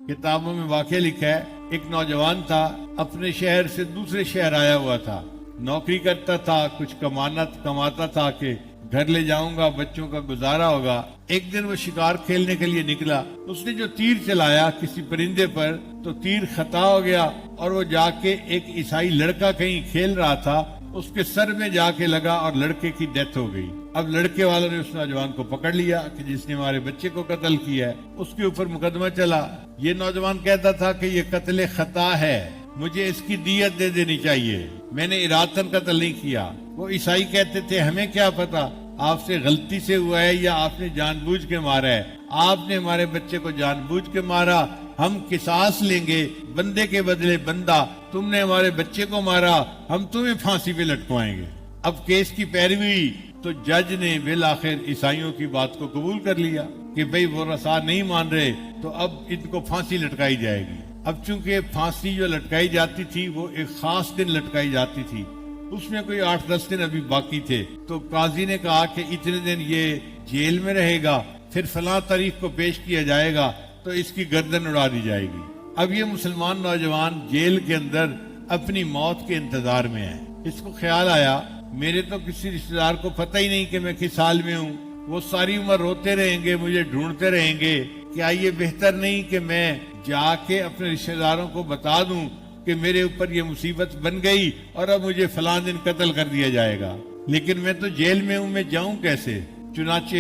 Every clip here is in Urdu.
کتابوں میں واقعہ لکھا ہے، ایک نوجوان تھا، اپنے شہر سے دوسرے شہر آیا ہوا تھا، نوکری کرتا تھا، کچھ کماتا تھا کہ گھر لے جاؤں گا، بچوں کا گزارا ہوگا۔ ایک دن وہ شکار کھیلنے کے لیے نکلا، اس نے جو تیر چلایا کسی پرندے پر تو تیر خطا ہو گیا اور وہ جا کے ایک عیسائی لڑکا کہیں کھیل رہا تھا، اس کے سر میں جا کے لگا اور لڑکے کی ڈیتھ ہو گئی۔ اب لڑکے والوں نے اس نوجوان کو پکڑ لیا کہ جس نے ہمارے بچے کو قتل کیا ہے، اس کے اوپر مقدمہ چلا۔ یہ نوجوان کہتا تھا کہ یہ قتل خطا ہے، مجھے اس کی دیت دے دینی چاہیے، میں نے ارادتاً قتل نہیں کیا۔ وہ عیسائی کہتے تھے ہمیں کیا پتا آپ سے غلطی سے ہوا ہے یا آپ نے جان بوجھ کے مارا ہے، آپ نے ہمارے بچے کو جان بوجھ کے مارا، ہم قصاص لیں گے، بندے کے بدلے بندہ، تم نے ہمارے بچے کو مارا، ہم تمہیں پھانسی پہ لٹکوائیں گے۔ اب کیس کی پیروی تو جج نے بالآخر عیسائیوں کی بات کو قبول کر لیا کہ بھئی وہ رسا نہیں مان رہے تو اب ان کو پھانسی لٹکائی جائے گی۔ اب چونکہ پھانسی جو لٹکائی جاتی تھی وہ ایک خاص دن لٹکائی جاتی تھی، اس میں کوئی 8-10 دن ابھی باقی تھے، تو قاضی نے کہا کہ اتنے دن یہ جیل میں رہے گا، پھر فلاں تاریخ کو پیش کیا جائے گا تو اس کی گردن اڑا دی جائے گی۔ اب یہ مسلمان نوجوان جیل کے اندر اپنی موت کے انتظار میں ہے۔ اس کو خیال آیا میرے تو کسی رشتہ دار کو پتہ ہی نہیں کہ میں کس حال میں ہوں، وہ ساری عمر روتے رہیں گے، مجھے ڈھونڈتے رہیں گے، کیا یہ بہتر نہیں کہ میں جا کے اپنے رشتہ داروں کو بتا دوں کہ میرے اوپر یہ مصیبت بن گئی اور اب مجھے فلاں دن قتل کر دیا جائے گا، لیکن میں تو جیل میں ہوں، میں جاؤں کیسے؟ چنانچہ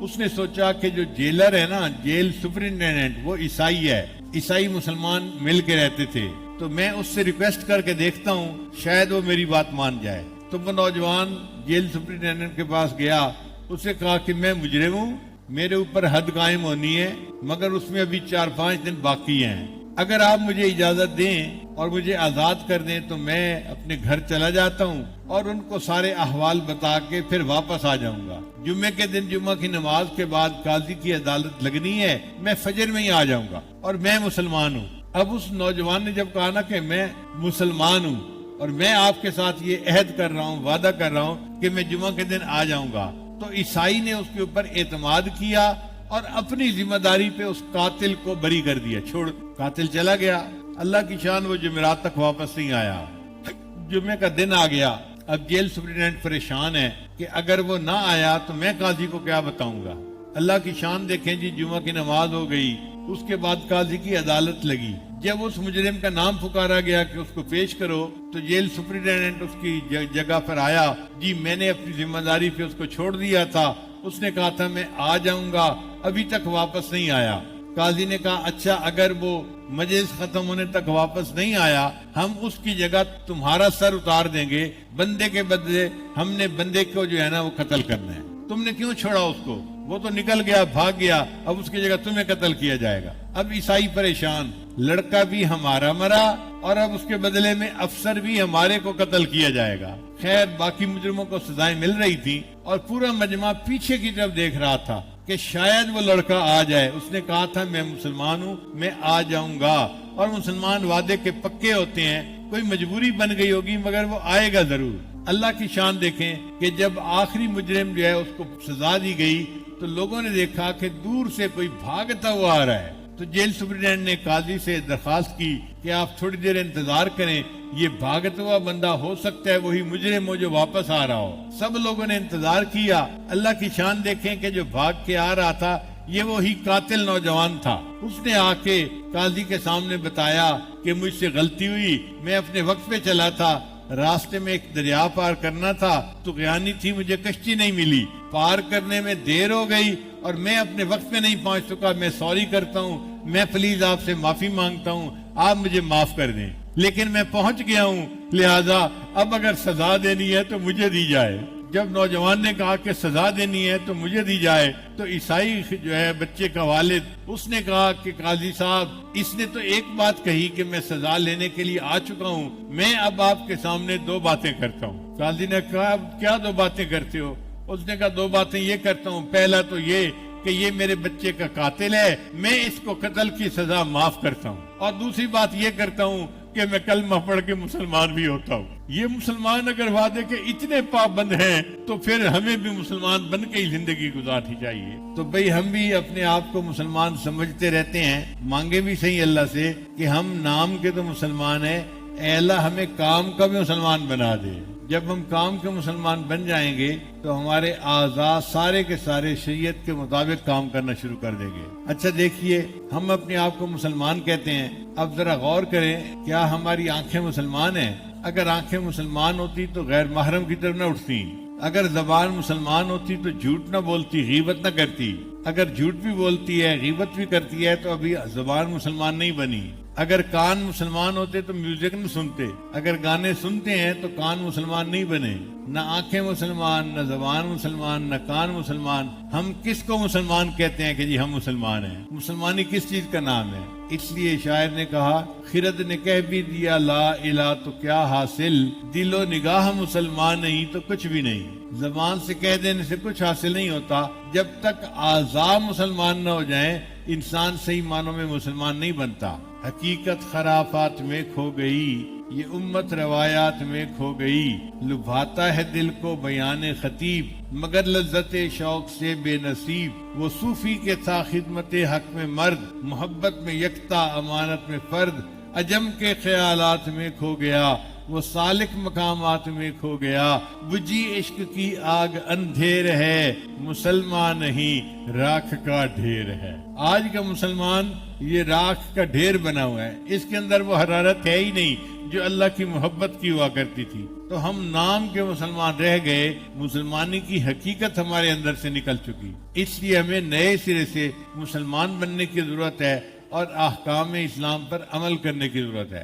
اس نے سوچا کہ جو جیلر ہے نا، جیل سپرنٹینڈنٹ، وہ عیسائی ہے، عیسائی مسلمان مل کے رہتے تھے، تو میں اس سے ریکویسٹ کر کے دیکھتا ہوں شاید وہ میری بات مان جائے۔ تو وہ نوجوان جیل سپرنٹینڈنٹ کے پاس گیا، اس سے کہا کہ میں مجرم ہوں، میرے اوپر حد قائم ہونی ہے، مگر اس میں ابھی 4-5 دن باقی ہیں، اگر آپ مجھے اجازت دیں اور مجھے آزاد کر دیں تو میں اپنے گھر چلا جاتا ہوں اور ان کو سارے احوال بتا کے پھر واپس آ جاؤں گا۔ جمعے کے دن جمعہ کی نماز کے بعد قاضی کی عدالت لگنی ہے، میں فجر میں ہی آ جاؤں گا اور میں مسلمان ہوں۔ اب اس نوجوان نے جب کہا نا کہ میں مسلمان ہوں اور میں آپ کے ساتھ یہ عہد کر رہا ہوں، وعدہ کر رہا ہوں کہ میں جمعہ کے دن آ جاؤں گا، تو عیسائی نے اس کے اوپر اعتماد کیا اور اپنی ذمہ داری پہ اس قاتل کو بری کر دیا، چھوڑ، قاتل چلا گیا۔ اللہ کی شان وہ جمعرات تک واپس نہیں آیا، جمعے کا دن آ گیا۔ اب جیل سپرنٹینڈنٹ پریشان ہے کہ اگر وہ نہ آیا تو میں قاضی کو کیا بتاؤں گا۔ اللہ کی شان دیکھیں جی، جمعہ کی نماز ہو گئی، اس کے بعد قاضی کی عدالت لگی۔ جب اس مجرم کا نام پکارا گیا کہ اس کو پیش کرو تو جیل سپرنٹینڈنٹ اس کی جگہ پر آیا، جی میں نے اپنی ذمہ داری پہ اس کو چھوڑ دیا تھا، اس نے کہا تھا میں آ جاؤں گا، ابھی تک واپس نہیں آیا۔ قاضی نے کہا اچھا، اگر وہ مجلس ختم ہونے تک واپس نہیں آیا، ہم اس کی جگہ تمہارا سر اتار دیں گے، بندے کے بدلے ہم نے بندے کو جو ہے نا وہ قتل کرنا ہے، تم نے کیوں چھوڑا اس کو؟ وہ تو نکل گیا، بھاگ گیا، اب اس کی جگہ تمہیں قتل کیا جائے گا۔ اب عیسائی پریشان، لڑکا بھی ہمارا مرا اور اب اس کے بدلے میں افسر بھی ہمارے کو قتل کیا جائے گا۔ خیر باقی مجرموں کو سزائیں مل رہی تھی اور پورا مجمع پیچھے کی طرف دیکھ رہا تھا کہ شاید وہ لڑکا آ جائے۔ اس نے کہا تھا میں مسلمان ہوں، میں آ جاؤں گا، اور مسلمان وعدے کے پکے ہوتے ہیں، کوئی مجبوری بن گئی ہوگی مگر وہ آئے گا ضرور۔ اللہ کی شان دیکھیں کہ جب آخری مجرم جو ہے اس کو سزا دی گئی تو لوگوں نے دیکھا کہ دور سے کوئی بھاگتا ہوا آ رہا ہے، تو جیل سپرنٹینڈنٹ نے قاضی سے درخواست کی کہ آپ تھوڑی دیر انتظار کریں، یہ بھاگتا ہوا بندہ ہو سکتا ہے وہی مجرم ہو جو واپس آ رہا ہو۔ سب لوگوں نے انتظار کیا۔ اللہ کی شان دیکھیں کہ جو بھاگ کے آ رہا تھا یہ وہی قاتل نوجوان تھا۔ اس نے آ کے قاضی کے سامنے بتایا کہ مجھ سے غلطی ہوئی، میں اپنے وقت پہ چلا تھا، راستے میں ایک دریا پار کرنا تھا تو غیانی تھی، مجھے کشتی نہیں ملی، پار کرنے میں دیر ہو گئی اور میں اپنے وقت میں نہیں پہنچ سکا، میں سوری کرتا ہوں، میں پلیز آپ سے معافی مانگتا ہوں، آپ مجھے معاف کر دیں، لیکن میں پہنچ گیا ہوں، لہذا اب اگر سزا دینی ہے تو مجھے دی جائے۔ جب نوجوان نے کہا کہ سزا دینی ہے تو مجھے دی جائے تو عیسائی جو ہے بچے کا والد، اس نے کہا کہ قاضی صاحب اس نے تو ایک بات کہی کہ میں سزا لینے کے لیے آ چکا ہوں، میں اب آپ کے سامنے 2 باتیں کرتا ہوں۔ قاضی نے کہا کیا 2 باتیں کرتے ہو؟ اس نے کہا 2 باتیں یہ کرتا ہوں، پہلا تو یہ کہ یہ میرے بچے کا قاتل ہے، میں اس کو قتل کی سزا معاف کرتا ہوں، اور دوسری بات یہ کرتا ہوں کہ میں کلمہ پڑھ کے مسلمان بھی ہوتا ہوں. یہ مسلمان اگر وعدے کے اتنے پابند ہیں تو پھر ہمیں بھی مسلمان بن کے ہی زندگی گزارنی چاہیے. تو بھئی ہم بھی اپنے آپ کو مسلمان سمجھتے رہتے ہیں, مانگے بھی صحیح اللہ سے کہ ہم نام کے تو مسلمان ہیں, اے اللہ ہمیں کام کا بھی مسلمان بنا دے. جب ہم کام کے مسلمان بن جائیں گے تو ہمارے اعضاء سارے کے سارے شریعت کے مطابق کام کرنا شروع کر دیں گے. اچھا دیکھیے, ہم اپنے آپ کو مسلمان کہتے ہیں, اب ذرا غور کریں کیا ہماری آنکھیں مسلمان ہیں؟ اگر آنکھیں مسلمان ہوتی تو غیر محرم کی طرف نہ اٹھتی, اگر زبان مسلمان ہوتی تو جھوٹ نہ بولتی, غیبت نہ کرتی, اگر جھوٹ بھی بولتی ہے غیبت بھی کرتی ہے تو ابھی زبان مسلمان نہیں بنی, اگر کان مسلمان ہوتے تو میوزک نہ سنتے, اگر گانے سنتے ہیں تو کان مسلمان نہیں بنے. نہ آنکھیں مسلمان, نہ زبان مسلمان, نہ کان مسلمان. ہم کس کو مسلمان کہتے ہیں کہ جی ہم مسلمان ہیں؟ مسلمانی کس چیز کا نام ہے؟ اس لیے شاعر نے کہا, خرد نے کہہ بھی دیا لا الہ تو کیا حاصل, دل و نگاہ مسلمان نہیں تو کچھ بھی نہیں. زبان سے کہہ دینے سے کچھ حاصل نہیں ہوتا, جب تک اعضاء مسلمان نہ ہو جائیں انسان صحیح معنوں میں مسلمان نہیں بنتا. حقیقت خرافات میں کھو گئی, یہ امت روایات میں کھو گئی, لبھاتا ہے دل کو بیان خطیب, مگر لذت شوق سے بے نصیب. وہ صوفی کے تھا خدمت حق میں مرد, محبت میں یکتا امانت میں فرد. عجم کے خیالات میں کھو گیا, وہ سالک مقامات میں کھو گیا. بجھی عشق کی آگ اندھیر ہے, مسلمان نہیں راکھ کا ڈھیر ہے. آج کا مسلمان یہ راکھ کا ڈھیر بنا ہوا ہے, اس کے اندر وہ حرارت ہے ہی نہیں جو اللہ کی محبت کی ہوا کرتی تھی. تو ہم نام کے مسلمان رہ گئے, مسلمانی کی حقیقت ہمارے اندر سے نکل چکی. اس لیے ہمیں نئے سرے سے مسلمان بننے کی ضرورت ہے اور احکام اسلام پر عمل کرنے کی ضرورت ہے.